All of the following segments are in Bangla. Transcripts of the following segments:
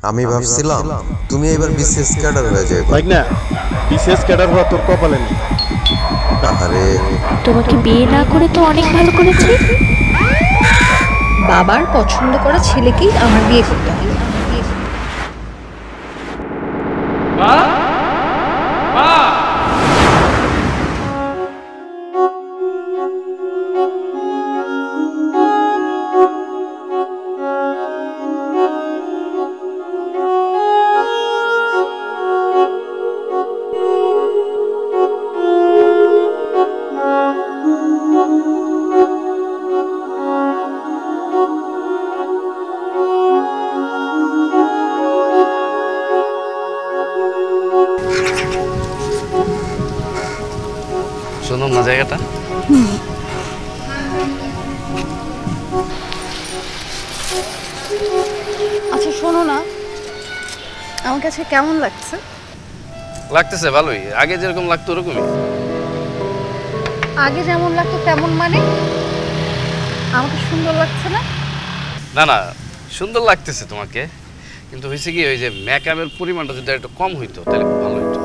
আমি ভাবছিলাম তুমি এবার বিসিএস ক্যাডার হয়ে যাবে। লাইক না বিসিএস ক্যাডার হওয়া তোর কপালে নেই। আরে তোমাকে বিয়ে না করে তো অনেক ভালো করেছি। বাবার পছন্দ করা ছেলেকেই আমার বিয়ে করতে হবে। সুন্দর না জায়গাটা? আচ্ছা শোনো না, আমার কাছে কেমন লাগছে? লাগতেছে ভালোই, আগে যেরকম লাগতো ওরকমই। আগে যেমন লাগতো তেমন মানে? আমাকে সুন্দর লাগছে না? না না, সুন্দর লাগতেছে তোমাকে, কিন্তু হয়েছে কি ওই যে মেকআপের পরিমাণটা যদি একটু কম হইতো তাহলে ভালো হইতো।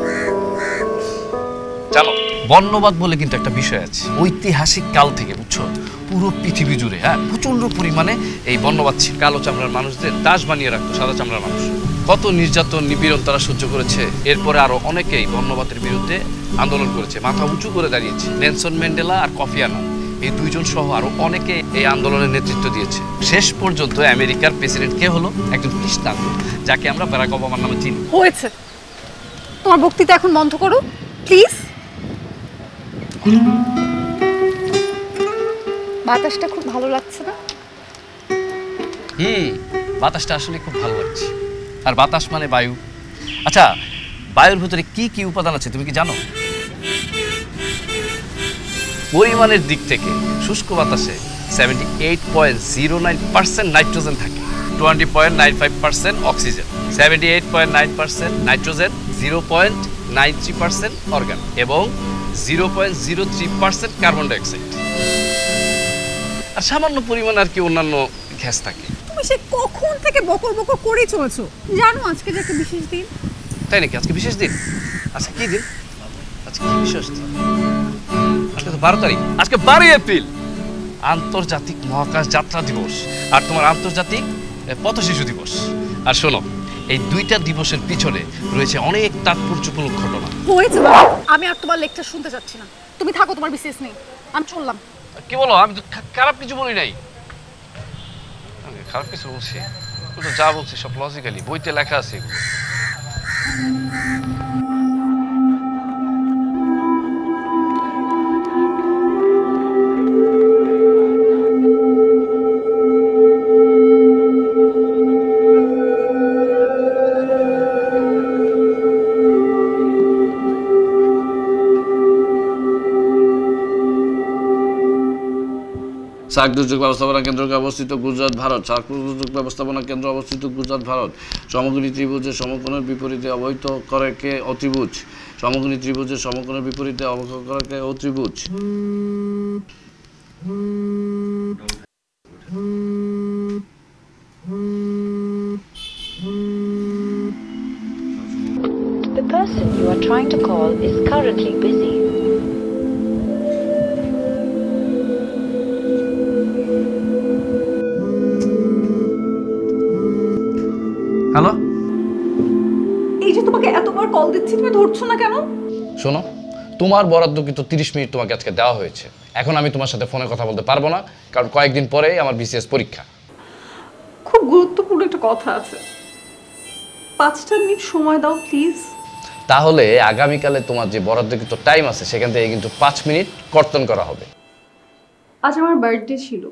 জানো বর্ণবাদ বলে কিন্তু একটা বিষয় আছে, ঐতিহাসিক কাল থেকে বুঝছো পুরো পৃথিবী জুড়ে প্রচন্ড পরিমাণে এই বর্ণবাদ ছিল। কালো চামড়ার মানুষদের দাস বানিয়ে রাখতো সাদা চামড়ার মানুষ। কত নির্যাতন নিপীড়ন তারা সহ্য করেছে। এরপরে আরো অনেকেই বর্ণবাদের বিরুদ্ধে আন্দোলন করেছে, মাথা উঁচু করে দাঁড়িয়েছে। নেলসন ম্যান্ডেলা আর কফি আনান এই দুইজন সহ আরো অনেকে এই আন্দোলনের নেতৃত্ব দিয়েছে। শেষ পর্যন্ত আমেরিকার প্রেসিডেন্ট কে হলো? একজন খ্রিস্টান, যাকে আমরা বারাক ওবামার নামে চিনি। হয়েছে, তোমার বক্তৃতা এখন বন্ধ করো প্লিজ। বাতাসটা খুব ভালো লাগছে না? বাতাসটা আসলে খুব ভালো লাগছে। আর বাতাস মানে বায়ু। আচ্ছা, বায়ুর ভিতরে কি কি উপাদান আছে তুমি কি জানো? পরিমাণের দিক থেকে শুষ্ক বাতাসে 78.09% নাইট্রোজেন থাকে, 20.95% অক্সিজেন, 78.9% নাইট্রোজেন, 0.93% অর্গান এবং 0.03% কার্বন ডাইঅক্সাইড। আর সামান্য পরিমাণ আর কি অন্যান্য গ্যাস থাকে। তুমি সে কখন থেকে বকর বকর করেই চলেছো। জানো আজকে যে একটা বিশেষ দিন। তাই নাকি? আজকে বিশেষ দিন? আজকে কি দিন? আজকে কি বিশেষ দিন? আজকে তো 12 তারিখ। আজকে 12 এপ্রিল, আন্তর্জাতিক মহাকাশ যাত্রা দিবস আর তোমার আন্তর্জাতিক পথ শিশু দিবস। আর শোনো, এই দুইটা দিবসের পিছনে রয়েছে অনেক তাৎপর্যপূর্ণ ঘটনা। হয়েছে বাবা, আমি আর তোমার লেকচার শুনতে চাচ্ছি না। তুমি থাকো, তোমার বিশেষ নেই, আমি চললাম। কি বলো? আমি তো খারাপ কিছু বলি নাই। আমি খারাপ কিছু বলছি? তো যা বলছি সব লজিক্যালি, বইতে লেখা আছে এগুলো। সার্ক দুর্যোগ ব্যবস্থাপনা কেন্দ্রকে অবস্থিত গুজরাট, ভারত। সার্ক দুর্যোগ ব্যবস্থাপনা কেন্দ্র অবস্থিত গুজরাট, ভারত। সমকোণী ত্রিভুজের সমকোণের বিপরীতে অবহিত করেকে অত্রিভুজ। সমকোণী ত্রিভুজের সমকোণের বিপরীতে অবহিত করেকে অত্রিভুজ। The person you are trying to call is currently busy. Hello, এই যে তোমাকে এতবার কল দিচ্ছি, তুমি ধরছো না কেন? শোনো, তোমার বরাদ্দকৃত 30 মিনিট তোমাকে আজকে দেওয়া হয়েছে। এখন আমি তোমার সাথে ফোনে কথা বলতে পারবো না, কারণ কয়েকদিন পরেই আমার বিসিএস পরীক্ষা। খুব গুরুত্বপূর্ণ একটা কথা আছে, 5টা মিনিট সময় দাও প্লিজ। তাহলে আগামীকালে তোমার যে বরাদ্দকৃত টাইম আছে সেখান থেকে কিন্তু 5 মিনিট কর্তন করা হবে। আজ আমার বার্থডে ছিল,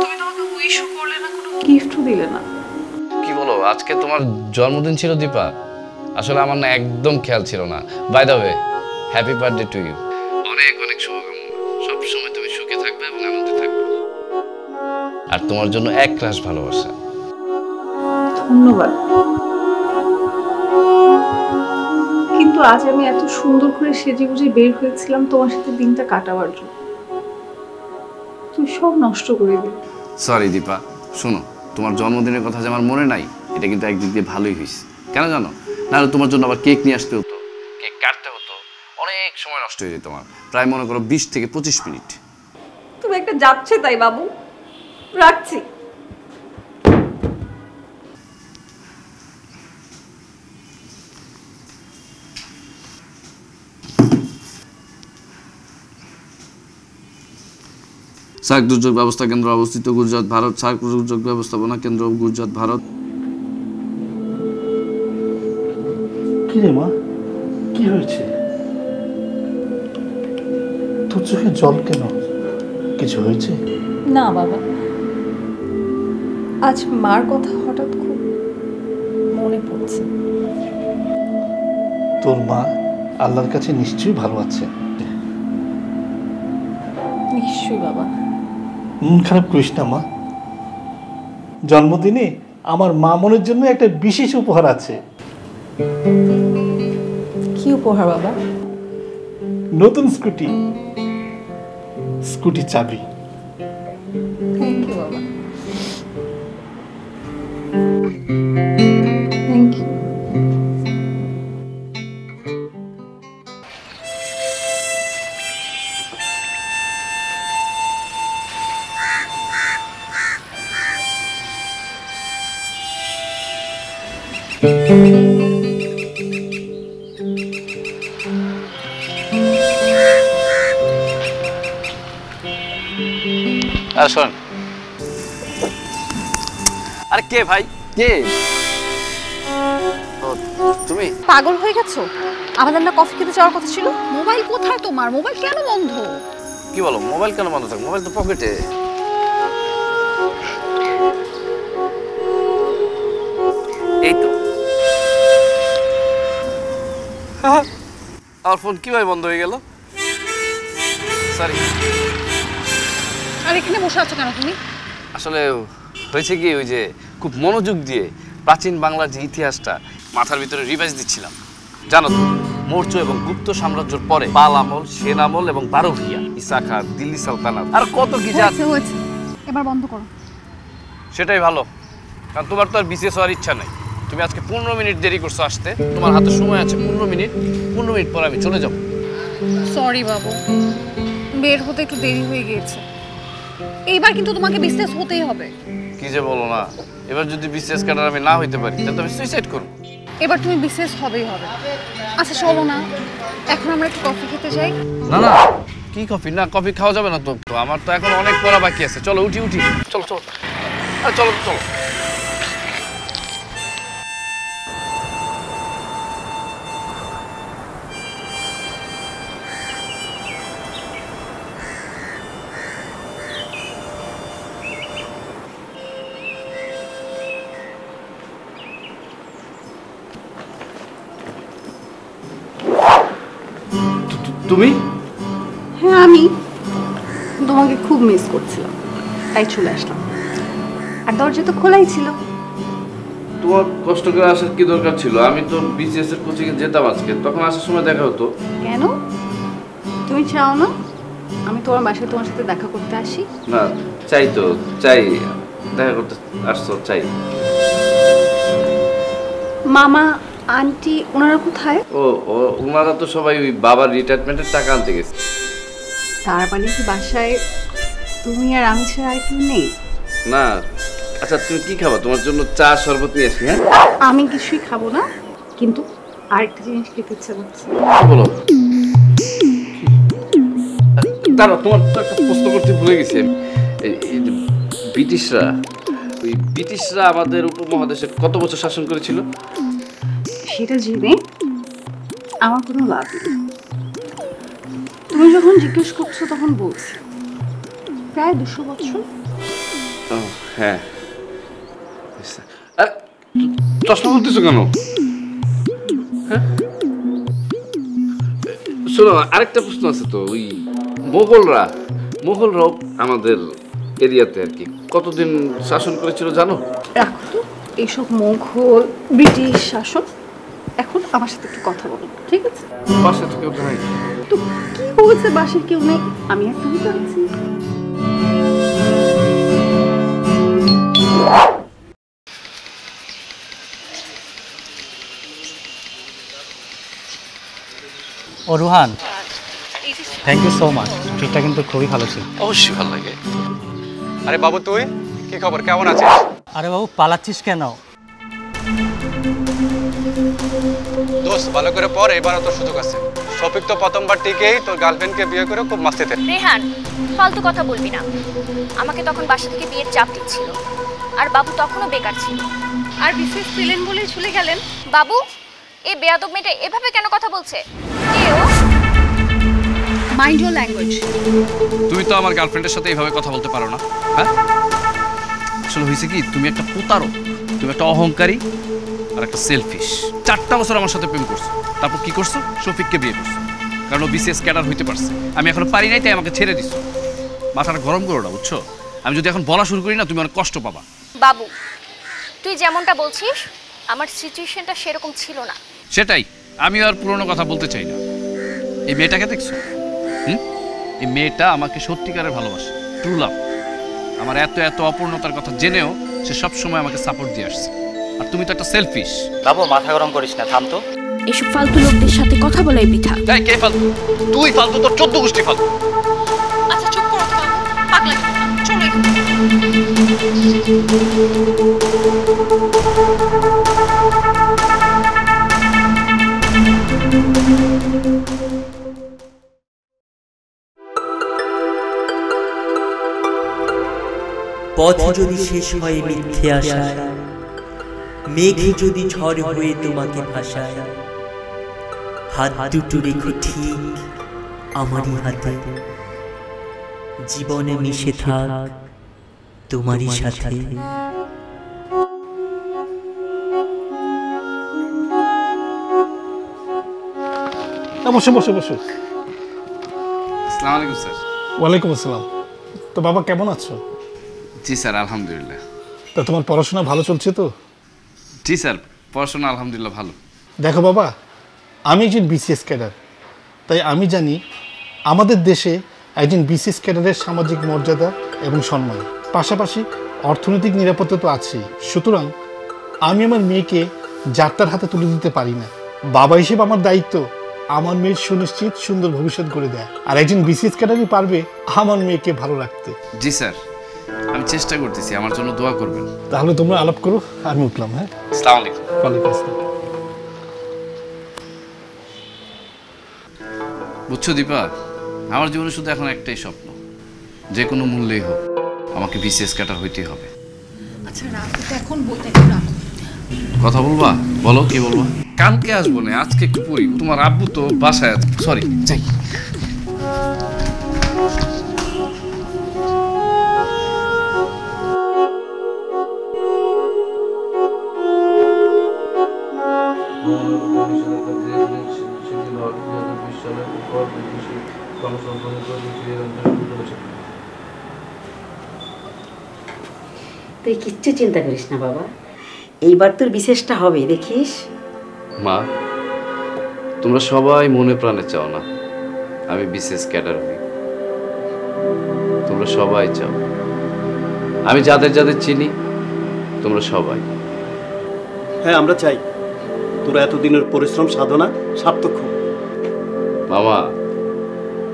তুমি তো আমাকে উইশও করলে না, কোনো গিফটও দিলে না। কি বলো, আজকে তোমার জন্মদিন ছিল দীপা? আসলে আমার না একদম খেয়াল ছিল না। By the way, happy birthday to you. অনেক অনেক শুভকামনা। সব সময় তুমি সুখে থাকবে এবং আনন্দে থাকবে। আর তোমার জন্য এক রাশ ভালোবাসা। ধন্যবাদ। কিন্তু আজ আমি এত সুন্দর করে সেজে গুজে বের হয়েছিলাম তোমার সাথে দিনটা কাটাবার জন্য, তুমি সব নষ্ট করে দিলে। সরি দীপা, শোনো, তোমার জন্মদিনের কথা যে আমার মনে নাই এটা কিন্তু একদিক দিয়ে ভালোই হয়েছে। কেন জানো? নাহলে তোমার জন্য আবার কেক নিয়ে আসতে হতো, কেক কাটতে হতো, অনেক সময় নষ্ট হয়ে যেত আমার, প্রায় মনে করো 20 থেকে 25 মিনিট। তুমি একটা যাচ্ছে তাই বাবু, রাখছি। সার্ক দুর্যোগ ব্যবস্থা কেন্দ্র অবস্থিত গুজরাট, ভারত। সার্ক দুর্যোগ ব্যবস্থাপনা কেন্দ্র গুজরাট, ভারত। কি রে মা, কি হয়েছে? তোর চোখে জল কেন? কিছু হয়েছে? না বাবা, আজ মার কথা হঠাৎ খুব মনে পড়ছে। তোর মা আল্লাহর কাছে নিশ্চয়ই ভালো আছে। নিশ্চয়ই বাবা। মন খারাপ করিস না মা, জন্মদিনে আমার মা মনের জন্য একটা বিশেষ উপহার আছে। কি উপহার বাবা? নতুন স্কুটি, স্কুটি চাবি। থ্যাংক ইউ বাবা, থ্যাংক ইউ। আর শোন, আরে কে ভাই, কে? ও, তুমি পাগল হয়ে গেছো? আমাদের না কফি খেতে যাওয়ার কথা ছিল। মোবাইল কোথায় তোমার? মোবাইল কেন বন্ধ? কি বলো? মোবাইল কেন বন্ধ থাকে? মোবাইল তো পকেটে। এই তো। আমার ফোন কিভাবে বন্ধ হয়ে গেল? সরি। আর এখানে বসে আছো কেন তুমি? আসলে হয়েছে কি, ওই যে খুব মনোযোগ দিয়ে প্রাচীন বাংলার যে ইতিহাসটা মাথার ভিতরে রিভাইজ দিচ্ছিলাম। জানো তো, মৌর্য এবং গুপ্ত সাম্রাজ্যের পরে পাল আমল, সেন আমল এবং বারোভিয়া, ইসা খান, দিল্লি সালতানাত, আর কত কি হয়েছে, এবার বন্ধ করো। সেটাই ভালো, কারণ তোমার তো আর বিশেষ হওয়ার ইচ্ছা নাই। তুমি আজকে 15 মিনিট দেরি করছো আসতে, তোমার হাতে সময় আছে 15 মিনিট। 15 মিনিট পর আমি চলে যাব। সরি বাবু, বের হতে একটু দেরি হয়ে গিয়েছে। এইবার কিন্তু তোমাকে বিজনেস হতেই হবে। কি যে বলো না, এবার যদি বিশেষ ক্যাডার আমি না হইতে পারি তাহলে আমি সুইসাইড করব। এবার তুমি বিজনেস হবেই হবে। আচ্ছা চলো না, এখন আমরা একটু কফি খেতে যাই। না না, কি কফি? না, কফি খাওয়া যাবে না তো, আমার তো এখন অনেক পড়া বাকি আছে। চলো উঠি উঠি, চলো চলো, আরে চলো চলো। তুমি? হ্যাঁ আমি তোমাকে খুব মিস করছিলাম, তাই চলে আসলাম। আর দরজা তো খোলাই ছিল। তোমার কষ্ট করে আসার কি দরকার ছিল? আমি তো বিসিএস এর কোচিং এ যেতাম আজকে, তখন আসার সময় দেখা হতো। কেন? তুমি চাও না আমি তোমার বাসায় তোমার সাথে দেখা করতে আসি? না, চাই তো, চাই দেখা করতে আসছো, চাই। মামা আন্টি ওনারা কোথায়? ও ওনারা তো সবাই ওই বাবার রিটায়ারমেন্টের টাকা আনতে গেছে। তার মানে কি বাসায় তুমি আর আমি ছাড়া আর কেউ নেই? না। আচ্ছা তুমি কি খাবা? তোমার জন্য চা শরবত নিয়ে আসি। হ্যাঁ, আমি কিছুই খাবো না, কিন্তু আরেকটা জিনিস খেতে ইচ্ছা করছে। বলো। দাঁড়াও, তোমার তো একটা প্রশ্ন করতে ভুলে গেছি আমি। এই যে ব্রিটিশরা আমাদের উপমহাদেশে কত বছর শাসন করেছিল? সেটা জেনে আমার কোনো লাভ নেই। তুমি যখন জিজ্ঞেস করছো তখন বলছি প্রায় 200 বছর। হ্যাঁ। চশমা বলতেছো কেন? হ্যাঁ, শোনো, আরেকটা প্রশ্ন আছে তো। ওই মোগলরাও আমাদের এরিয়াতে আর কি কতদিন শাসন করেছিল জানো? রাখো তো এইসব মোঘল ব্রিটিশ শাসন, এখন আমার সাথে একটু কথা বলো, ঠিক আছে? বাসা তো কেউ নাই। তো কি হয়েছে, বাসায় কেউ নেই, আমি আর তুমি তো আছি। ও Ruhan, thank you so much. ট্রিটটা কিন্তু খুবই ভালো ছিল। অবশ্যই ভালো লাগে। আরে বাবু, তুই কি খবর, কেমন আছিস? আরে বাবু, পালাচ্ছিস কেন? দোস্ত ভালো করে পড়, এবারও তোর সুযোগ আছে। শফিক তো প্রথমবার টিকেই তোর গার্লফ্রেন্ডকে বিয়ে করে খুব মাস্তিতে। রেহান, ফালতু কথা বলবি না। আমাকে তখন বাসা থেকে বিয়ের চাপ দিচ্ছিল, আর বাবু তখনও বেকার ছিল। আর বিশেষ ছিলেন বলেই চলে গেলেন। বাবু, এই বেয়াদব মেয়েটা এভাবে কেন কথা বলছে? কে ও? Mind your language. তুমি তো আমার গার্লফ্রেন্ডের সাথে এইভাবে কথা বলতে পারো না। হ্যাঁ, আসলে হয়েছে কি, তুমি একটা প্রতারক, তুমি একটা অহংকারী আর একটা সেলফিশ। 4টা বছর আমার সাথে প্রেম করছো, তারপর কি করছো? শফিককে বিয়ে করছো, কারণ ও বিসিএস ক্যাডার হইতে পারছে। আমি এখনো পারি নাই, তাই আমাকে ছেড়ে দিছো। মাথাটা গরম করো না, বুঝছো? আমি যদি এখন বলা শুরু করি না, তুমি অনেক কষ্ট পাবা। বাবু, তুই যেমনটা বলছিস, আমার সিচুয়েশনটা সেরকম ছিল না। সেটাই, আমি আর পুরনো কথা বলতে চাই না। এই মেয়েটাকে দেখছো? এই মেয়েটা আমাকে সত্যিকারের ভালোবাসে, ট্রু লাভ। আমার এত এত অপূর্ণতার কথা জেনেও সে সবসময় আমাকে সাপোর্ট দিয়ে আসছে। আর তুমি তো একটা সেলফিশ। বাবু, মাথা গরম করিস না, থাম তো। এসব ফালতু লোকদের সাথে কথা বলাই বৃথা। তাই কে ফালতু? তুই ফালতু, তোর 14 গোষ্ঠী ফালতু। আচ্ছা চুপ করো তো বাবু, পাগলা চলো এখান থেকে। পথ যদি শেষ হয় মিথ্যে আশায়, মেঘে যদি ঝড় হয়ে তোমাকে ভাসায়, হাত দুটো রেখো ঠিক আমারই হাতে, জীবনে মিশে থাক তোমারই সাথে। বসে বসে বসে। আসসালামু আলাইকুম স্যার। ওয়ালাইকুম আসসালাম। তো বাবা কেমন আছো? জি স্যার, আলহামদুলিল্লাহ। তা তোমার পড়াশোনা ভালো চলছে তো? জি স্যার, পড়াশোনা আলহামদুলিল্লাহ ভালো। দেখো বাবা, আমি একজন বিসিএস ক্যাডার, তাই আমি জানি আমাদের দেশে একজন বিসিএস ক্যাডারের সামাজিক মর্যাদা এবং সম্মান, পাশাপাশি অর্থনৈতিক নিরাপত্তা তো আছেই। সুতরাং আমি আমার মেয়েকে যাত্রার হাতে তুলে দিতে পারি না। বাবা হিসেবে আমার দায়িত্ব আমার মেয়ের সুনিশ্চিত সুন্দর ভবিষ্যৎ গড়ে দেয়, আর একজন বিসিএস ক্যাডারই পারবে আমার মেয়েকে ভালো রাখতে। জি স্যার, আমি চেষ্টা করতেছি, আমার জন্য দোয়া করবেন। তাহলে তোমরা আলাপ করো, আমি উঠলাম। হ্যাঁ, আসসালামু আলাইকুম। ওয়ালাইকুম আসসালাম। বুঝছো দীপা, আমার জীবনে শুধু এখন একটাই স্বপ্ন, যে কোনো মূল্যেই হোক আমাকে বিসিএস ক্যাডার হইতেই হবে। আচ্ছা রাখো তো এখন, বইটা একটু রাখো। কথা বলবা? বলো, কি বলবা? কালকে আসবো না, আজকে একটু পড়ি। তোমার আব্বু তো বাসায় আছে। সরি, যাই। তুই কিচ্ছু চিন্তা করিস না বাবা, এইবার তোর বিশেষটা হবে, দেখিস। মা, তোমরা সবাই মনে প্রাণে চাও না আমি বিসিএস ক্যাডার হই। তোমরা সবাই চাও। আমি যাদের যাদের চিনি, তোমরা সবাই। হ্যাঁ, আমরা চাই তোরা এতদিনের পরিশ্রম সাধনা সার্থক হোক। মামা,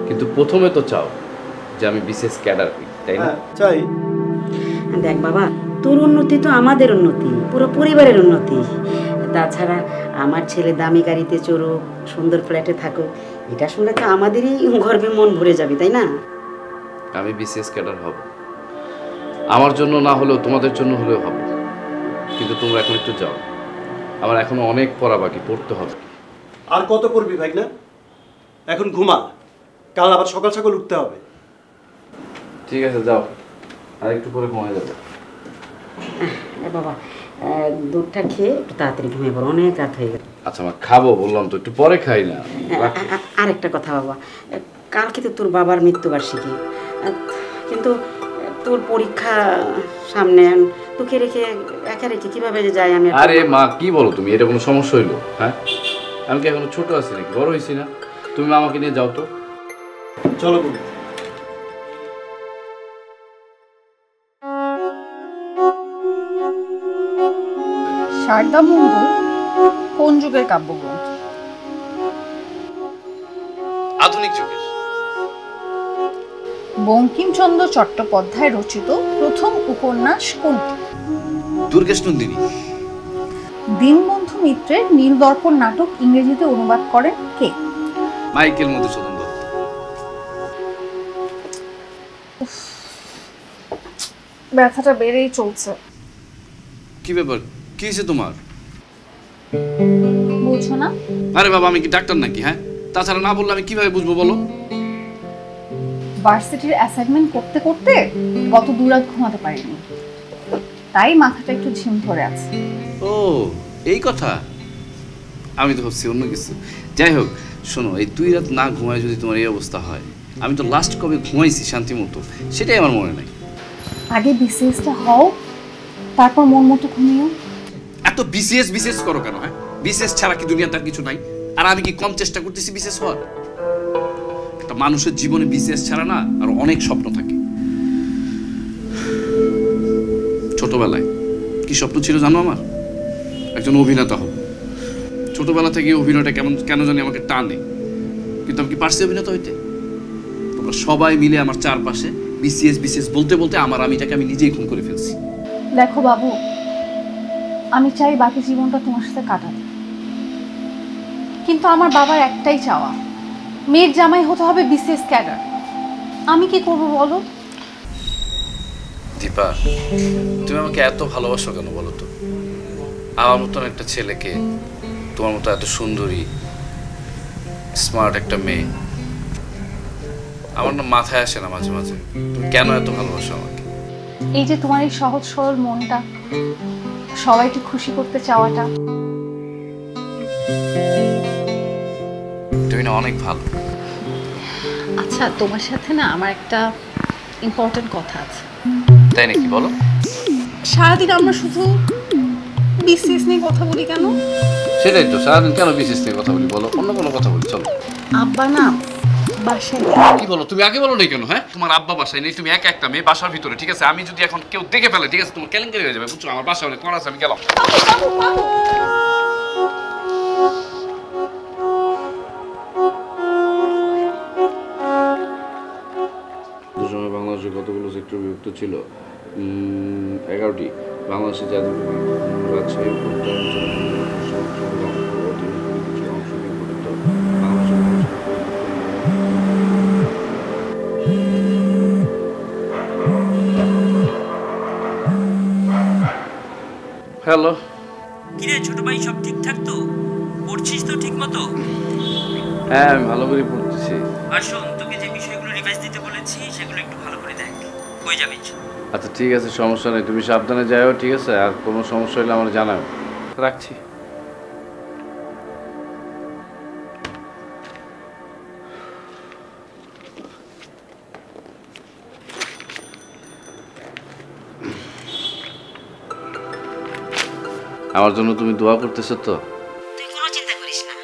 কিন্তু প্রথমে তো চাও যে আমি বিসিএস ক্যাডার হই, তাই না? চাই। দেখ বাবা, তোর উন্নতি তো আমাদের উন্নতি, পুরো পরিবারের উন্নতি। তাছাড়া আমার ছেলে দামি গাড়িতে চড়ুক, সুন্দর ফ্ল্যাটে থাকুক, এটা শুনলে তো আমাদেরই গর্বে মন ভরে যাবে, তাই না? আমি বিসিএস ক্যাডার হব, আমার জন্য না হলেও তোমাদের জন্য হলেও হব। কিন্তু তোমরা এখন একটু যাও, আমার এখনো অনেক পড়া বাকি, পড়তে হবে। আর কত পড়বি ভাই না? এখন ঘুমা, কাল আবার সকাল সকাল উঠতে হবে। ঠিক আছে, যাও, আর একটু পরে ঘুমায় যাবে। বাবা, দুধটা খেয়ে একটু তাড়াতাড়ি ঘুমিয়ে পড়ো, অনেক রাত হয়ে গেল। আচ্ছা মা, খাবো বললাম তো, একটু পরে খাই না। আরেকটা কথা বাবা, কালকে তো তোর বাবার মৃত্যুবার্ষিকী, কিন্তু তোর পরীক্ষা সামনে, তোকে রেখে একা রেখে কিভাবে যে যাই আমি। আরে মা, কি বলো তুমি? এটা কোনো সমস্যা হইলো? হ্যাঁ, আমি কি এখনো ছোট আছি নাকি? বড় হয়েছি না? তুমি আমাকে নিয়ে যাও তো। চলো বন্ধু। শারদা মঙ্গল কোন যুগের কাব্যগ্রন্থ? আধুনিক যুগের। বঙ্কিমচন্দ্র চট্টোপাধ্যায় রচিত প্রথম উপন্যাস কোনটি? দুর্গেশ নন্দিনী। দীনবন্ধু মিত্রের নীলদর্পণ নাটক ইংরেজিতে অনুবাদ করেন কে? মাইকেল মধুসূদন দত্ত। ব্যথাটা বেড়েই চলছে। কি ব্যাপার, কি হয়েছে তোমার? বুঝছো না? আরে বাবা, আমি কি ডাক্তার নাকি? হ্যাঁ, তাছাড়া না বললে আমি কিভাবে বুঝবো বলো? ভার্সিটির অ্যাসাইনমেন্ট করতে করতে গত 2 রাত ঘুমাতে পারিনি, তাই মাথাটা একটু ঝিম ধরে আছে। ও এই কথা, আমি তো ভাবছি অন্য কিছু। যাই হোক, শোনো, এই 2 রাত না ঘুমায় যদি তোমার এই অবস্থা হয়, আমি তো লাস্ট কবে ঘুমাইছি শান্তি মতো সেটাই আমার মনে নাই। আগে বিসিএসটা হও, তারপর মন মতো ঘুমিও। এত বিসিএস বিসিএস করো কেন? হ্যাঁ, বিসিএস ছাড়া কি দুনিয়াতে আর কিছু নাই? আর আমি কি কম চেষ্টা করতেছি বিসিএস হওয়ার? একটা মানুষের জীবনে বিসিএস ছাড়া না আর অনেক স্বপ্ন থাকে। ছোটবেলায় কি স্বপ্ন ছিল জানো আমার? একজন অভিনেতা হব। ছোটবেলা থেকে অভিনয়টা কেন জানি আমাকে টানে, কিন্তু আমি কি পারছি অভিনেতা হইতে? তোমরা সবাই মিলে আমার চারপাশে বিসিএস বিসিএস বলতে বলতে আমিটাকে আমি নিজেই খুন করে ফেলছি। দেখো বাবু, আমি চাই বাকি জীবনটা তোমার সাথে কাটাতে, কিন্তু আমার বাবার একটাই চাওয়া, মেয়ের জামাই হতে হবে বিসিএস ক্যাডার। আমি কি করব বলো? দীপা, তুমি আমাকে এত ভালোবাসো কেন বলো তো? আমার মতন একটা ছেলেকে, তোমার মতো এত সুন্দরী স্মার্ট একটা মেয়ে, আমার না মাথায় আসে না মাঝে মাঝে তুমি কেন এত ভালোবাসো আমাকে। এই যে তোমার এই সহজ সরল মনটা, সবাইকে খুশি করতে চাওয়াটা, তুমি না অনেক ভালো। আচ্ছা, তোমার সাথে না আমার একটা ইম্পর্টেন্ট কথা আছে। তাই নাকি? বলো। সারাদিন আমরা শুধু বিসিএস নিয়ে কথা বলি কেন? সেটাই তো, সারাদিন কেন বিসিএস নিয়ে কথা বলি বলো? অন্য কোনো কথা বলি চলো। আব্বা না বাসায়। কি বলো তুমি? আগে বলো নাই কেন? হ্যাঁ, তোমার আব্বা বাসায় নেই, তুমি একা একটা মেয়ে বাসার ভিতরে, ঠিক আছে? আমি যদি এখন কেউ দেখে ফেলে, ঠিক আছে, তোমার কেলেঙ্কারি হয়ে যাবে, বুঝছো? আমার বাসা অনেক করা আছে, আমি গেলাম। দুসময় বাংলাদেশে কতগুলো সেক্টর বিভক্ত ছিল? 11টি। বাংলাদেশের জাতীয় রাজশাহী হ্যালো। কিরে ছোট ভাই, সব ঠিকঠাক তো? পড়ছিস তো ঠিক মতো? হ্যাঁ, আমি ভালো করে পড়তেছি। আর শোন, তোকে যে বিষয়গুলো রিভাইজ দিতে বলেছি সেগুলো একটু ভালো করে দেখ, কই যাবিস। আচ্ছা ঠিক আছে, সমস্যা নেই, তুমি সাবধানে যাও, ঠিক আছে? আর কোনো সমস্যা হলে আমার জানাও। রাখছি। আমার জন্য তুমি দোয়া করতেছো তো? তুই কোনো চিন্তা করিস না,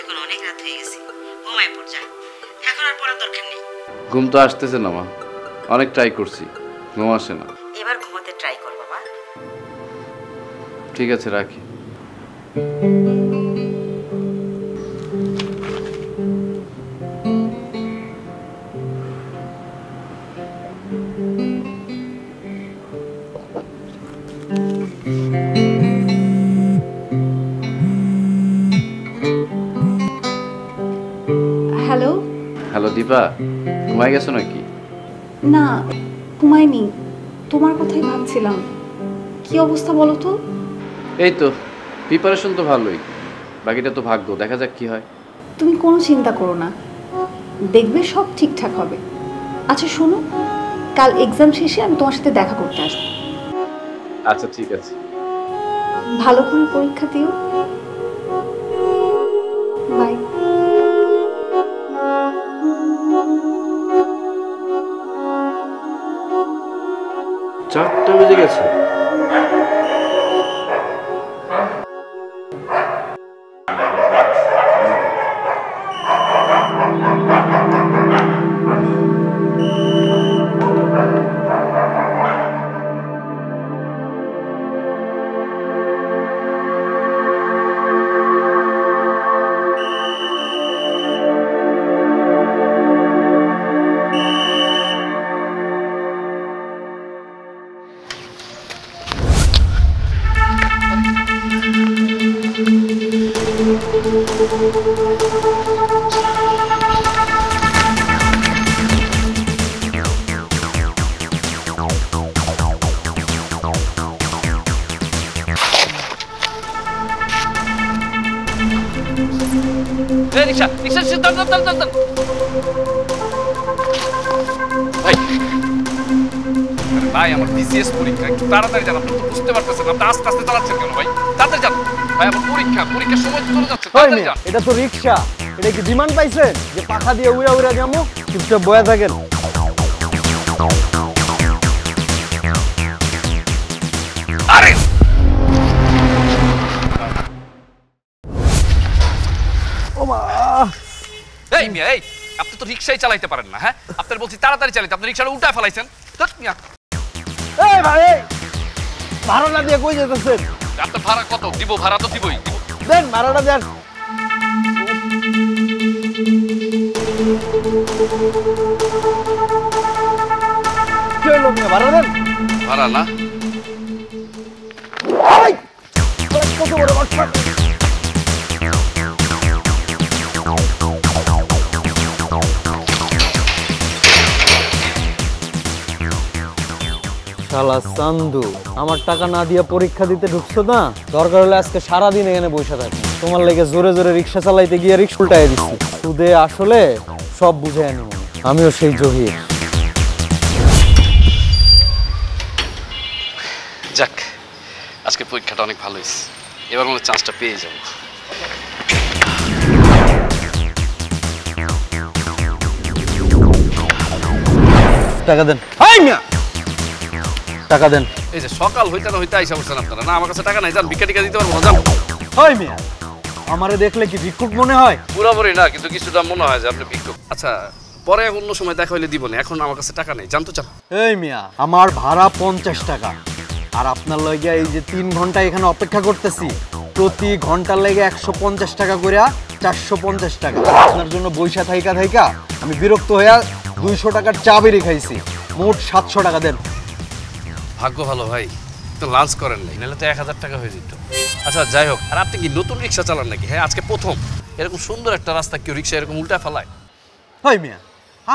এখন অনেক রাত হয়ে গেছে, ঘুমায় পড় যা, এখন আর পড়ার দরকার নেই। ঘুম তো আসতেছে না মা, অনেক ট্রাই করছি, ঘুম আসে না। এবার ঘুমাতে ট্রাই কর বাবা। ঠিক আছে, রাখি। হ্যালো। হ্যালো দীপা, ঘুমাই গেছো নাকি? না, ঘুমাইনি, তোমার কথাই ভাবছিলাম। কি অবস্থা বলো তো? এই তো, প্রিপারেশন তো ভালোই, বাকিটা তো ভাগ্য, দেখা যাক কি হয়। তুমি কোনো চিন্তা করো না, দেখবে সব ঠিকঠাক হবে। আচ্ছা শোনো, কাল এক্সাম শেষে আমি তোমার সাথে দেখা করতে আসবো। আচ্ছা ঠিক আছে। ভালো করে পরীক্ষা দিও। বাই। 4টা বেজে গেছে। ভাই ভাই আমার বিসিএস পরীক্ষা, একটু তাড়াতাড়ি যান। আপনি তো বুঝতে পারতেছেন, আপনি আস্তে আস্তে চালাচ্ছেন কেন ভাই? তাড়াতাড়ি যান ভাই, আমার পরীক্ষার সময় চলে যাচ্ছে। তাড়াতাড়ি যান। এটা তো রিক্সা, এটা কি বিমান পাইছেন যে পাখা দিয়ে উড়া উড়া যাবো? চুপচাপ বয়া থাকেন। আরে এই মিয়া, এই আপনি তো রিক্সাই চালাইতে পারেন না। হ্যাঁ, আপনার বলছি তাড়াতাড়ি চালাইতে, আপনি রিক্সাটা উল্টা ফেলাইছেন। মিয়া এই ভাই, ভাড়াটা দিয়ে কই যেতেছেন? আপনার ভাড়া কত দিব? ভাড়া তো দিবই। দেন ভাড়াটা দেন। কি হইলো মিয়া, ভাড়া দেন। ভাড়া না? কত বড় বাটপার! শালা চান্দু, আমার টাকা না দিয়া পরীক্ষা দিতে ঢুকছো না? দরকার হলে আজকে সারাদিন এখানে বসে থাকি। তোমার লেগে জোরে জোরে রিক্সা চালাইতে গিয়ে রিক্সা উল্টাই দিচ্ছি। সুদে আসলে সব বুঝে আনি। আমিও সেই জহির। যাক, আজকে পরীক্ষাটা অনেক ভালো হয়েছে। এবার মনে চান্সটা পেয়ে যাব। টাকা দেন। হাই মিয়া, টাকা দেন। এই যে সকাল হইতে না হইতে আইসা বলছেন আপনারা, না আমার কাছে টাকা নাই, যান ভিক্ষা টিকা দিতে পারবো না, যান। হাই মিয়া, আমারে দেখলে কি ভিক্ষুক মনে হয়? পুরোপুরি না, কিন্তু কিছুটা মনে হয় যে আপনি ভিক্ষুক। আচ্ছা, পরে অন্য সময় দেখা হইলে দিব না, এখন আমার কাছে টাকা নেই, জানতো চান। এই মিয়া, আমার ভাড়া 50 টাকা, আর আপনার লইগা এই যে 3 ঘন্টা এখানে অপেক্ষা করতেছি, প্রতি ঘন্টার লেগে 150 টাকা করে 450 টাকা। আপনার জন্য বৈশা থাইকা থাইকা আমি বিরক্ত হইয়া 200 টাকার চা বেরি খাইছি। মোট 700 টাকা দেন। ভাগ্য ভালো ভাই, তো লাঞ্চ করেন নাই, নাহলে তো 1000 টাকা হয়ে যেত। আচ্ছা যাই হোক, আর আপনি কি নতুন রিক্সা চালান নাকি? হ্যাঁ, আজকে প্রথম এরকম সুন্দর একটা রাস্তা কেউ রিক্সা এরকম উল্টা ফেলায়? হাই মিয়া,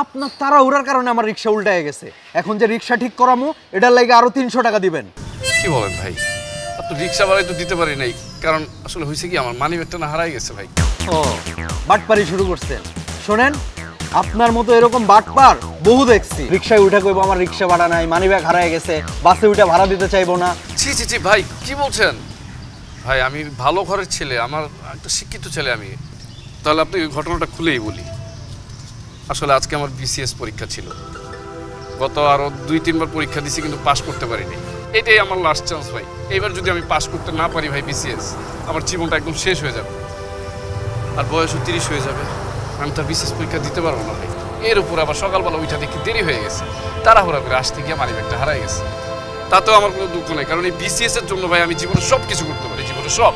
আপনার তাড়াহুড়ার কারণে আমার রিক্সা উল্টায় গেছে। এখন যে রিক্সা ঠিক করামু, এটার লাগে আরো 300 টাকা দিবেন। কি বলেন ভাই? আপনি রিক্সা ভাড়াই তো দিতে পারি নাই, কারণ আসলে হয়েছে কি, আমার মানি ব্যাগটা না হারাই গেছে ভাই। ও, বাটপারি শুরু করছেন? শোনেন, আপনার মতো এরকম বাটপার বহু দেখছি। রিক্সায় উঠে কইবো আমার রিক্সা ভাড়া নাই, মানি ব্যাগ হারায় গেছে, বাসে উঠে ভাড়া দিতে চাইবো না। ছি ছি ছি ভাই, কি বলছেন ভাই? আমি ভালো ঘরের ছেলে, আমার একটা শিক্ষিত ছেলে আমি। তাহলে আপনি ঘটনাটা খুলেই বলি। আসলে আজকে আমার বিসিএস পরীক্ষা ছিল। গত আরও 2-3 বার পরীক্ষা দিছি, কিন্তু পাস করতে পারিনি। এটাই আমার লাস্ট চান্স ভাই। এইবার যদি আমি পাস করতে না পারি ভাই বিসিএস, আমার জীবনটা একদম শেষ হয়ে যাবে। আর বয়সও 30 হয়ে যাবে, আমি তো বিসিএস পরীক্ষা দিতে পারবো না ভাই। এর উপর আবার সকালবেলা উঠা দেখি দেরি হয়ে গেছে, তাড়াহুড়া করে আসতে গিয়ে মানি ব্যাগটা হারাই গেছে। তাতেও আমার কোনো দুঃখ নেই, কারণ এই বিসিএস এর জন্য ভাই আমি জীবনে সব কিছু করতে পারি, জীবনে সব।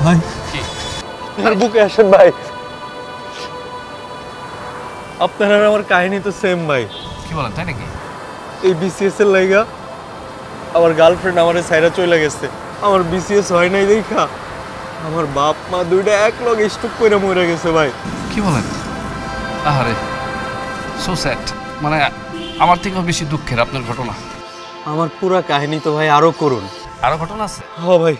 ভাই কি আমার বুকে আসেন ভাই, আপনার আর আমার কাহিনী তো সেম ভাই। কি বলেন, তাই নাকি? এই বিসিএস এর লাইগা আমার গার্লফ্রেন্ড আমারে ছাইরা চলে গেছে। আমার বিসিএস হয় নাই দেখা আমার বাপ মা দুইটা এক লগে স্ট্রোক করে মরে গেছে ভাই। কি বলেন? আহারে, সো স্যাড। মানে আমার থেকেও বেশি দুঃখের আপনার ঘটনা। আমার পুরো কাহিনী তো ভাই আরো করুন। আরো ঘটনা আছে? হ্যাঁ ভাই।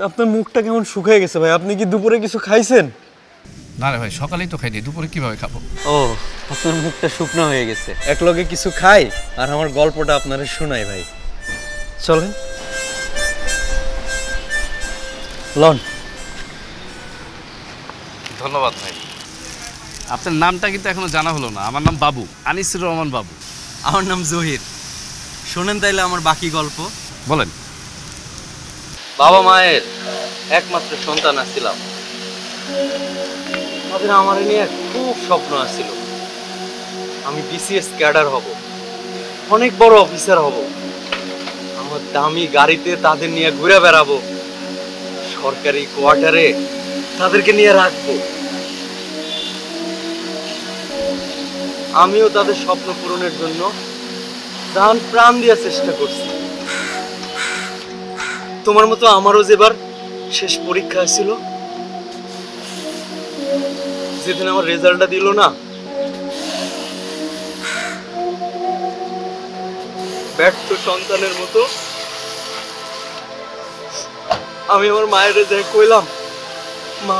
আপনার মুখটা কেমন শুকিয়ে গেছে ভাই, আপনি কি দুপুরে কিছু খাইছেন? না রে ভাই, সকালেই তো খাইনি, দুপুরে কিভাবে খাবো? ও, আপনার মুখটা শুকনো হয়ে গেছে। এক লগে কিছু খাই আর আমার গল্পটা আপনারে শোনাই ভাই। চলেন লন। ধন্যবাদ ভাই। আপনার নামটা কিন্তু এখনো জানা হলো না। আমার নাম বাবু, আনিসুর রহমান বাবু। আমার নাম জহির। শোনেন তাইলে আমার বাকি গল্প। বলেন। বাবা মায়ের একমাত্র সন্তান আসছিলাম। তাদের আমার নিয়ে খুব স্বপ্ন আসছিল, আমি বিসিএস ক্যাডার হব, অনেক বড় অফিসার হব, আমার দামি গাড়িতে তাদের নিয়ে ঘুরে বেড়াবো, সরকারি কোয়ার্টারে তাদেরকে নিয়ে রাখবো। আমিও তাদের স্বপ্ন পূরণের জন্য জান প্রাণ দিয়ে চেষ্টা করছি। তোমার মতো আমারও যেবার শেষ পরীক্ষা ছিল, যেদিন আমার রেজাল্টটা দিল না, ব্যর্থ সন্তানের মতো আমি আমার মায়ের যাই কইলাম, মা,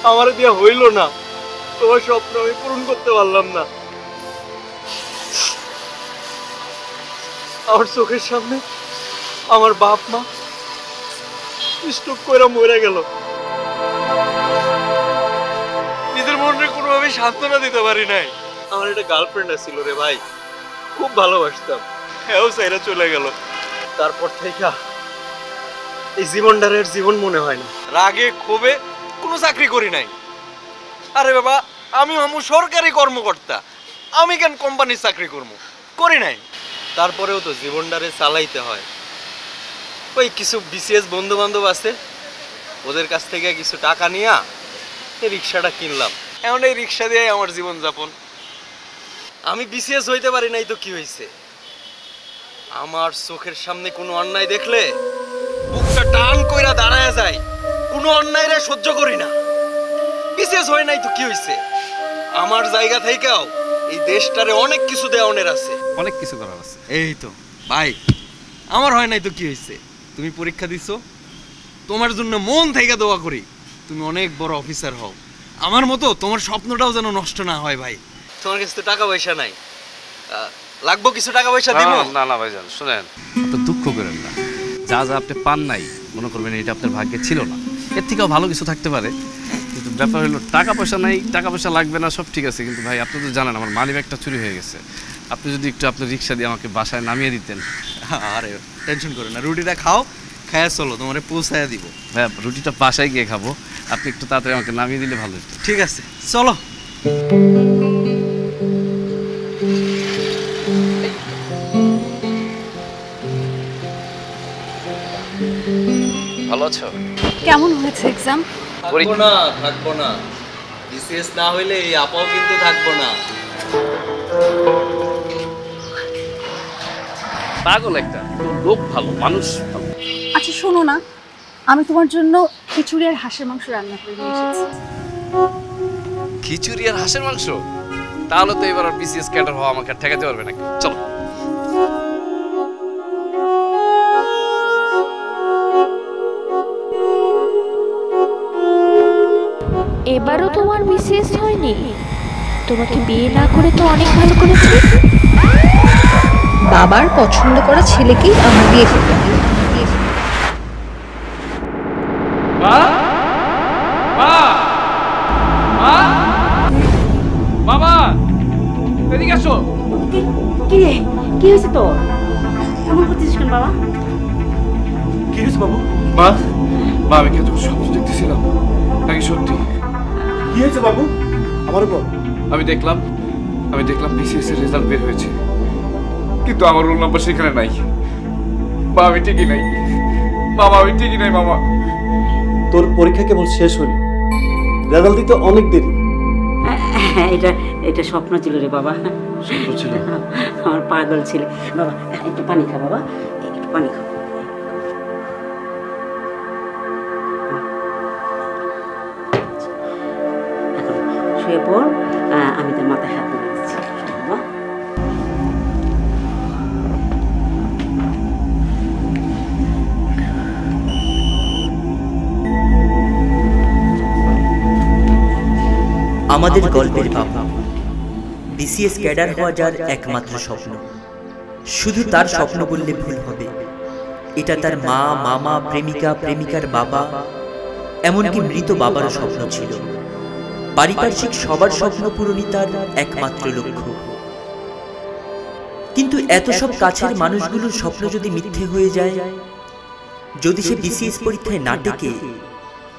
আমার দিয়া হইল না, তোমার স্বপ্ন আমি পূরণ করতে পারলাম না। আমার চোখের সামনে আমার বাপ মা স্ট্রোক করে মরে গেল। নিজের মনে কোনোভাবে সান্ত্বনা দিতে পারি নাই। আমার একটা গার্লফ্রেন্ড ছিল রে ভাই, খুব ভালোবাসতাম, হ্যাঁ সাইরা চলে গেল। তারপর থেকে এই জীবনটারের জীবন মনে হয় না। রাগে ক্ষোভে কোনো চাকরি করি নাই। আরে বাবা, আমি সরকারি কর্মকর্তা, আমি কেন কোম্পানির চাকরি করবো? করি নাই। তারপরেও তো জীবনটারে চালাইতে হয়। ওই কিছু বিসিএস বন্ধু বান্ধব আছে, ওদের কাছ থেকে কিছু টাকা নিয়ে এই রিক্সাটা কিনলাম। এখন এই রিক্সা দিয়ে আমার জীবনযাপন। আমি বিসিএস হইতে পারি নাই তো কি হয়েছে? আমার চোখের সামনে কোনো অন্যায় দেখলে বুকটা টান কইরা দাঁড়ায় যায়। কোনো অন্যায় রে সহ্য করি না। বিসিএস হয় নাই তো কি হয়েছে? আমার জায়গা থেকেও এই দেশটারে অনেক কিছু দেওয়ানের আছে, অনেক কিছু করার আছে। এই তো ভাই, আমার হয় নাই তো কি হয়েছে? তুমি পরীক্ষা দিছো, তোমার জন্য মন থেকে দোয়া করি তুমি অনেক বড় অফিসার হও। আমার মতো তোমার স্বপ্নটাও যেন নষ্ট না হয় ভাই। তোমার কাছে তো টাকা পয়সা নাই, লাগবো কিছু টাকা পয়সা দিব? না না ভাইজান, শুনেন, আপনি দুঃখ করেন না। যা যা আপনি পান নাই মনে করবেন এটা আপনার ভাগ্যে ছিল না। এর থেকেও ভালো কিছু থাকতে পারে, কিন্তু ব্যাপার হলো টাকা পয়সা নাই, টাকা পয়সা লাগবে না, সব ঠিক আছে। কিন্তু ভাই আপনি তো জানেন আমার মানি ব্যাগটা চুরি হয়ে গেছে। আপনি যদি একটু আপনার রিক্সা দিয়ে আমাকে বাসায় নামিয়ে দিতেন। আরে টেনশন করো না, রুটিটা খাও, খায়া চলো, তোমারে পৌঁছায়া দিব। হ্যাঁ, রুটিটা বাসায় গিয়ে খাবো, আপনি একটু তাড়াতাড়ি আমাকে নামিয়ে দিলে ভালো হতো। ঠিক আছে, চলো। ভালো আছো? কেমন হয়েছে এক্সাম? থাকবো না। বিসিএস না হইলে এই আপাও কিন্তু থাকবো না। পাগল একটা লোক, ভালো মানুষ ভালো। আচ্ছা শোনো না, আমি তোমার জন্য খিচুড়ি আর হাঁসের মাংস রান্না করে নিয়ে এসেছি। খিচুড়ি আর হাঁসের মাংস? তাহলে তো এবার আর বিসিএস ক্যাডার হওয়া আমাকে ঠেকাতে পারবে নাকি? চলো। এবারও তোমার বিসিএস হয়নি? তোমাকে বিয়ে না করে তো অনেক ভালো করেছি। বাবার পছন্দ করা ছেলেকেই আমার বিয়ে করতে হবে। মা, মা, মা, বাবা, এদিকে আসো। কি রে, কি হয়েছে তোর? এমন করতেছিস কেন বাবা? কি হয়েছে বাবু? মা, মা, আমি কি স্বপ্ন দেখতেছিলাম নাকি সত্যি? কি হয়েছে বাবু? আমার বল। আমি দেখলাম বিসিএস এর রেজাল্ট বের হয়েছে, কিন্তু আমার রোল নাম্বার সেখানে নাই। মা, আমি ঠিকই নাই। মামা, আমি ঠিকই নাই মামা। তোর পরীক্ষা কেবল শেষ হলো, রেজাল্ট দিতে অনেক দেরি। এটা স্বপ্ন ছিল রে বাবা। স্বপ্ন ছিল? আমার পাগল ছিল বাবা। একটু পানি খা বাবা, একটু পানি খা। এখন শুয়ে পড়, আমি তোর মাথায় হাত দিয়ে দিচ্ছি বাবা। আমাদের গল্পের বাবা বিসিএস ক্যাডার হওয়া যার একমাত্র স্বপ্ন। শুধু তার স্বপ্ন বললে ভুল হবে, এটা তার মা, মামা, প্রেমিকা, প্রেমিকার বাবা, এমনকি মৃত বাবারও স্বপ্ন ছিল। পারিপার্শ্বিক সবার স্বপ্ন পূরণই তার একমাত্র লক্ষ্য। কিন্তু এত সব কাছের মানুষগুলোর স্বপ্ন যদি মিথ্যে হয়ে যায়, যদি সে বিসিএস পরীক্ষায় না টেকে,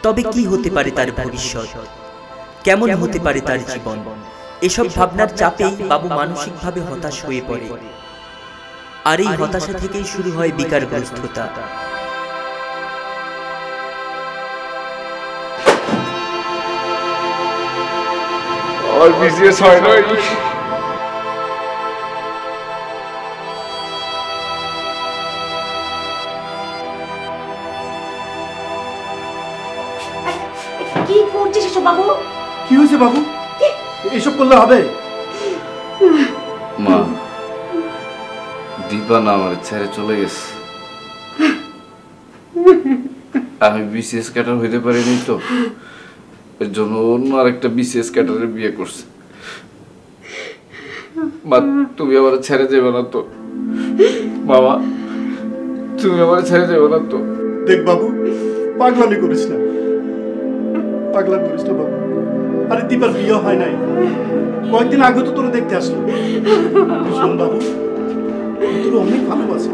তবে কি হতে পারে তার ভবিষ্যৎ? কেমন হতে পারে তার জীবন? এসব ভাবনার চাপেই বাবু মানসিকভাবে হতাশ হয়ে পড়ে। আর এই হতাশা থেকেই শুরু হয় বিকারগ্রস্ততা। আর বিসিএস হয় না। কি করছিস এসব বাবু? কি হয়েছে বাবু? এসব করলে হবে? মা, দীপা না আমার ছেড়ে চলে গেছে। আমি বিসিএস ক্যাডার হইতে পারিনি তো, এর জন্য অন্য আরেকটা বিসিএস ক্যাডারের বিয়ে করছে। মা তুমি আমার ছেড়ে যাবে না তো? বাবা তুমি আমার ছেড়ে যাবে না তো? দেখ বাবু, পাগলামি করিস না, পাগলামি করিস না বাবু। আরে দীপার বিয়ে হয় নাই, কয়েকদিন আগে তো তোরা দেখতে আসলো। শোন বাবু, তোর অনেক ভালোবাসে,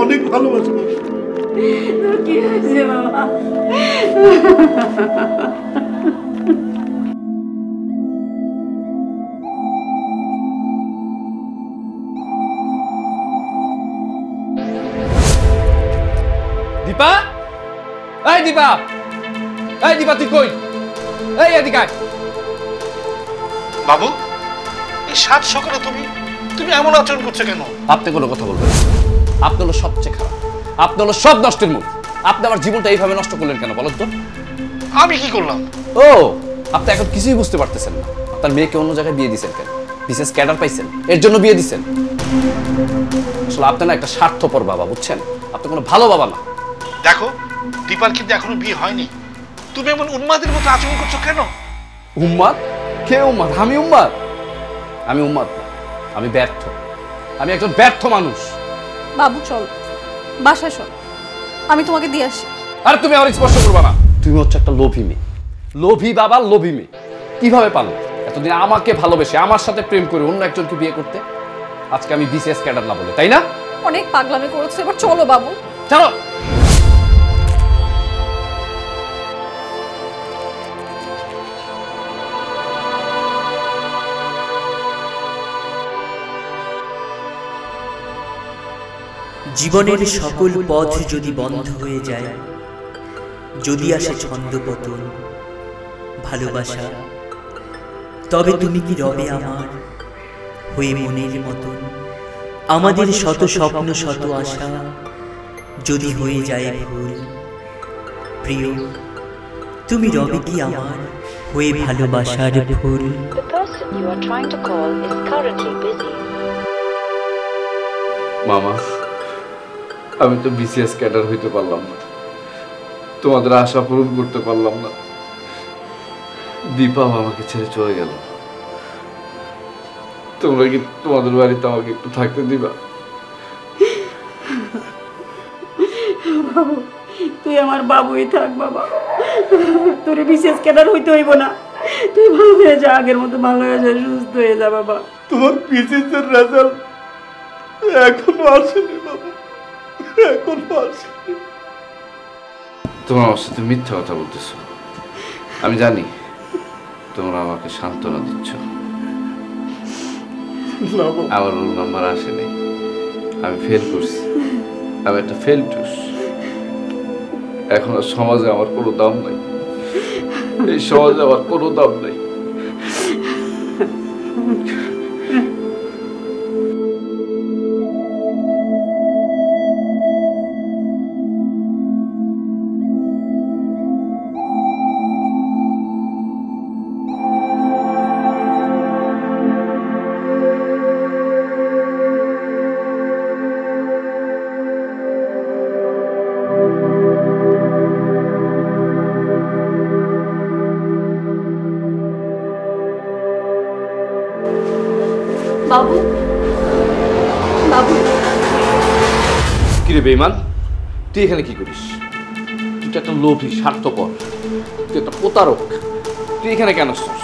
অনেক ভালোবাসে বাবু। কি হয়েছে বাবা? দীপা, এই দীপা, এই দীপা তুই কই? এই এদিকে আয়। বাবু, এই সাত সকালে তুমি তুমি এমন আচরণ করছো কেন? আপনি কোনো কথা বলবেন না। আপনি হলো সবচেয়ে খারাপ, আপনি হলো সব নষ্টের মূল। আপনি আমার জীবনটা এইভাবে নষ্ট করলেন কেন বলেন তো? আমি কি করলাম? ও, আপনি এখন কিছুই বুঝতে পারতেছেন না। আপনার মেয়েকে অন্য জায়গায় বিয়ে দিয়েছেন কেন? বিশেষ ক্যাডার পাইছেন, এর জন্য বিয়ে দিচ্ছেন। আসলে আপনি না একটা স্বার্থপর বাবা, বুঝছেন? আপনি কোনো ভালো বাবা না। দেখো, দীপার কিন্তু এখনো বিয়ে হয়নি। তুমি এমন উন্মাদের মতো আচরণ করছো কেন? উম্মাদ? কে উম্মাদ? আমি উম্মাদ? আমি উম্মাদ না, আমি ব্যর্থ। আমি একজন ব্যর্থ মানুষ। বাবু চল, বাসায় চল, আমি তোমাকে দিয়ে আসি। আরে তুমি আমার স্পর্শ করবা না। তুমি হচ্ছে একটা লোভী মেয়ে, লোভী বাবা, লোভী মেয়ে। কিভাবে পারলো এতদিন আমাকে ভালোবেসে আমার সাথে প্রেম করে অন্য একজনকে বিয়ে করতে? আজকে আমি বিসিএস ক্যাডার না বলে, তাই না? অনেক পাগলামি করেছো, এবার চলো বাবু। চলো। জীবনের সকল পথ যদি বন্ধ হয়ে যায়, যদি আসে ছন্দপতন, ভালোবাসা, তবে তুমি কি রবে আমার হয়ে মনের মতন? আমাদের শত স্বপ্ন শত আশা যদি হয়ে যায় ভুল, প্রিয় তুমি রবে কি আমার হয়ে ভালোবাসার ফুল? The person you are trying to call is currently busy. মামা, আমি তো বিসিএস ক্যাডার হইতে পারলাম না, তোমাদের আশা পূরণ করতে পারলাম না। দীপাও আমাকে ছেড়ে চলে গেল। তোমরা কি তোমাদের বাড়িতে আমাকে একটু থাকতে দিবা? বাবু, তুই আমার বাবুই থাক বাবা। তোর বিশেষ ক্যাডার হইতে হইব না, তুই ভালো হয়ে যা, আগের মতো ভালো হয়ে যা, সুস্থ হয়ে যা বাবা। তোমার বিসিএস এর রেজাল্ট এখনো আসেনি বাবু, এখনো আসেনি। তোমরা আমার সাথে মিথ্যা কথা বলতেছো। আমি জানি তোমরা আমাকে সান্ত্বনা দিচ্ছ। আমার রোল নাম্বার আসেনি, আমি ফেল করছি, আমি একটা ফেল টুস। এখন আর সমাজে আমার কোনো দাম নাই, এই সমাজে আমার কোনো দাম নাই। বাবু, বাবু। কিরে বেঈমান, তুই এখানে কি করিস? তুই তো একটা লোভী, স্বার্থপর, তুই একটা প্রতারক। তুই এখানে কেন আসছিস?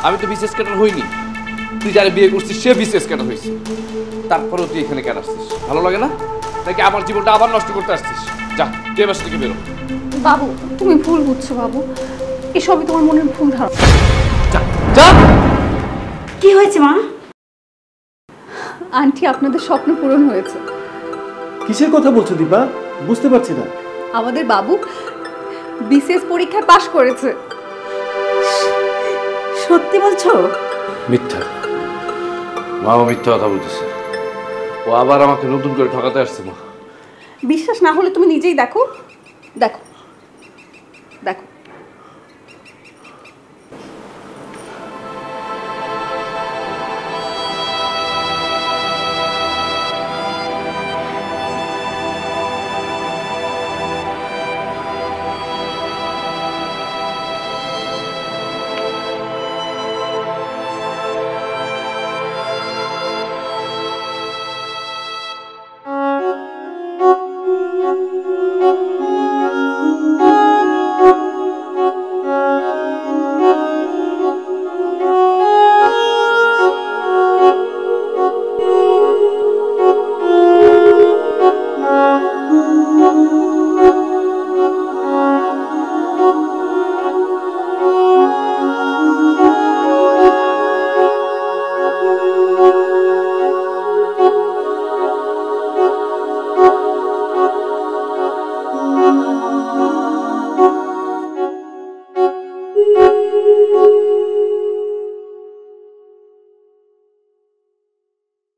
আমি তো বিসিএস ক্যাডার হইনি। তুই যারা বিয়ে করছিস সে বিসিএস ক্যাডার হয়েছে, তারপরেও তুই এখানে কেন আসছিস? ভালো লাগে না নাকি আমার জীবনটা আবার নষ্ট করতে আসছিস? যা, তুই বাসা থেকে বেরো। বাবু, তুমি ভুল বুঝছো বাবু, এসবই তোমার মনের ভুল ধারণা। যা যা। কি হয়েছে মা? আন্টি, আপনাদের স্বপ্ন পূরণ হয়েছে। কিসের কথা বলছো দীপা? বুঝতে পারছি না। আমাদের বাবু বিসিএস পরীক্ষায় পাশ করেছে। সত্যি বলছো? মিথ্যা, মাও মিথ্যা কথা বলতেছে। ও আবার আমাকে নতুন করে ঠকাতে আসছে। মা, বিশ্বাস না হলে তুমি নিজেই দেখো, দেখো, দেখো।